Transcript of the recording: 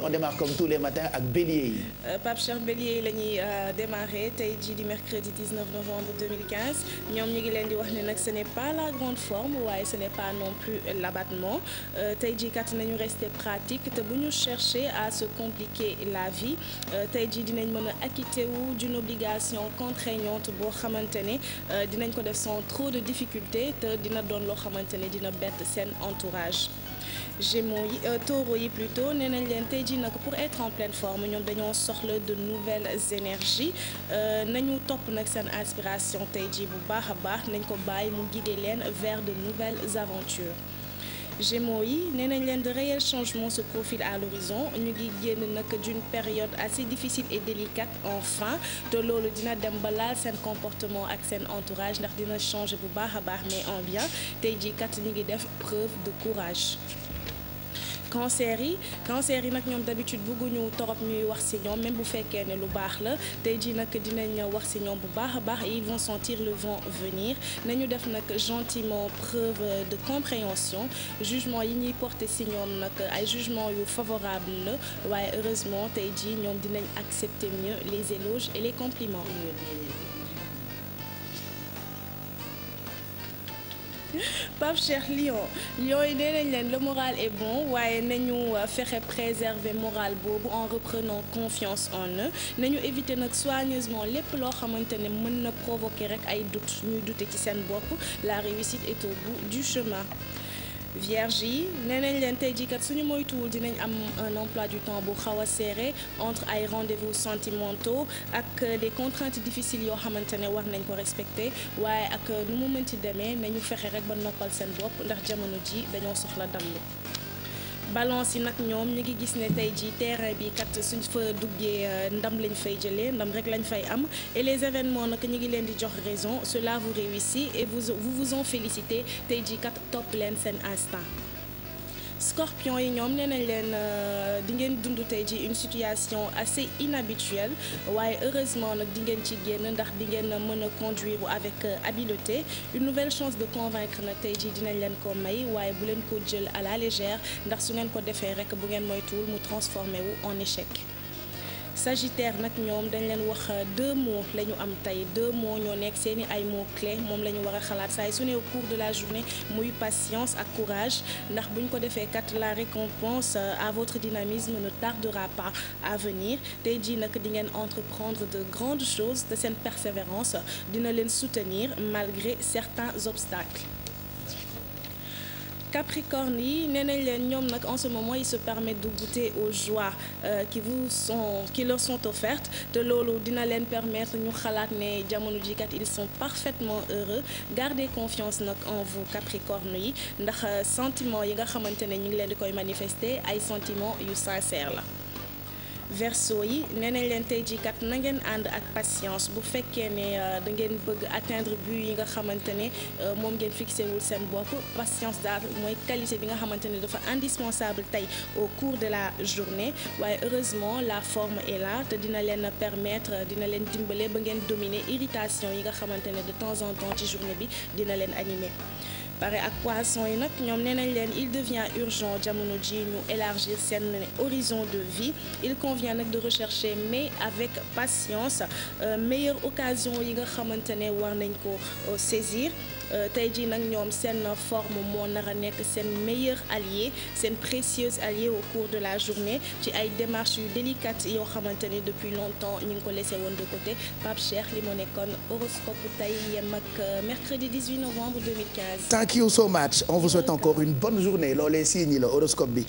On démarre comme tous les matins ak bélier yi. Pape Cheikh bélier yi la ñuy démarrer tey jii di mercredi 19 novembre 2015 ñoom ñu ngi leen di wax ne nag ce n'est pas la grande forme waaye ce n'est pas non plus l'abattement tey jii kat nañu rester pratique te bu ñu chercher à se compliquer la vie tey jii dinañ mën a acquitter wu d'une obligation contraignante boo xamante ne dinañ ko def sans trop de difficultés te dina doon loo xamante ne dina bett seen entourage. Gémeaux yi taureaux yi plutôt nee nañ leen tey jii nag pour être en pleine forme ñoom dañoo soxla de nouvelles énergies nañu topp nag seen inspiration tey jii bu baax a baax nañ ko bàyyi mu guider leen vers de nouvelles aventures. Gémeaux yi nee nañ leen de réels changements se profilent à l'horizon ñu ngi génn nag d'une période assez difficile et délicate enfin te loolu dina dem ba laal seen comportement ak seen entourage ndax dina changer bu baax a baax mais en bien tey jii kat ñu ngi def preuve de courage. cancer yi nag ñoom d'habitude bëgguñu torop ñuy wax ci ñoom même bu fekkee ne lu baax la tey jii nag dinañ wax ci ñoom bu baax a baax et ils vont sentir le vent venir nañu def nag gentiment preuve de compréhension jugement yi ñuy porter ci ñoom nag ay jugement yu favorable la waaye heureusement tey jii ñoom dinañ accepter mieux les éloges et les compliments. Pape Cheikh Lion yi nee nañ leen le moral est bon waaye nañu fexe préserver moral boobu en reprenant confiance en eux nañu éviter nag soigneusement lépp loo xamante ne mën na provoquer rek ay doute ñuy douter ci seen bopp la réussite est au bout du chemin. Vierge yi nee nañ leen tey jii kat suñu moytuwul dinañ am un emploi du temps bu xaw a serré entre ay rendez-vous sentimentaux ak des contraintes difficiles yoo xamante ne war nañ ko respecter waaye ak nu mu mënti demee nañu fexe rek ba noppal seen bopp ndax jamono ji dañoo soxla dallu. Balance yi nag ñoom ñu ngi gis ne tey jii terrain bi kat suñ fa duggee ndam lañ fay jëlee ndam rek lañ fay am et les événements nag ñu ngi leen di jox raison cela vous réussit et vous en félicitez tey jii kat topp leen seen instinct. Scorpion yi ñoom nee nañ leen di ngeen dund tey ji une situation assez inhabituelle waaye heureusement nag di ngeen ci génn ndax di ngeen mën a conduire avec habileté une nouvelle chance de convaincre na tey ji dinañ leen ko may waaye bu leen ko jël à la légère ndax su ngeen ko defee rek bu ngeen moytuwul mu transformé wu en échec. Sagittaire nag ñoom dañ leen wax deux mots la ñu am tey deux mots ñoo nekk seeni ay mots clés moom la ñu war a xalaat saa su ne au cours de la journée muy patience ak courage ndax buñ ko defee kat la récompense à votre dynamisme ne tardera pas à venir tey jii nag di ngeen entreprendre de grandes choses te seen persévérance dina leen soutenir malgré certains obstacles. Capricorne yi nee nañ leen ñoom nag en ce moment ils se permettent de goûter aux joies qui leur sont offertes te loolu dina leen permettre ñu xalaat ne jamono ji kat ils sont parfaitement heureux gardez confiance nag en vous Capricorne yi ndax sentiment yi nga xamante ne ñu ngi leen di koy manifester ay sentiments yu sincère la. Verseau yi nee nañ leen tey jii kat na ngeen ànd ak patience bu fekkee ne da ngeen bëgg atteindre but yi nga xamante ne moom ngeen fixé wul seen bopp patience daal mooy qualité bi nga xamante ne dafa indispensable tey au cours de la journée waaye heureusement la forme est là te dina leen permettre dina leen dimbale ba ngeen dominer irritation yi nga xamante ne de temps en temps ci journée bi dina leen animer. pare ak poisson yi nag ñoom nee nañ leen il devient urgent jamono ji ñu élargir seen horizon de vie il convient nag de rechercher mais avec patience meilleure occasion yi nga xamante ne war nañ ko saisir tey jii nag ñoom seen forme moo nar a nekk seen meilleur allié seen précieuse allié au cours de la journée ci ay démarches yu délicates yoo xamante ne depuis longtemps ñu ngi ko laissé woon de côté Pape Cheikh li mu nekkoon horoscope tey yem ak mercredi 18 novembre 2015. Thank you so much. On vous souhaite encore une bonne journée loolee signe la horoscope bi.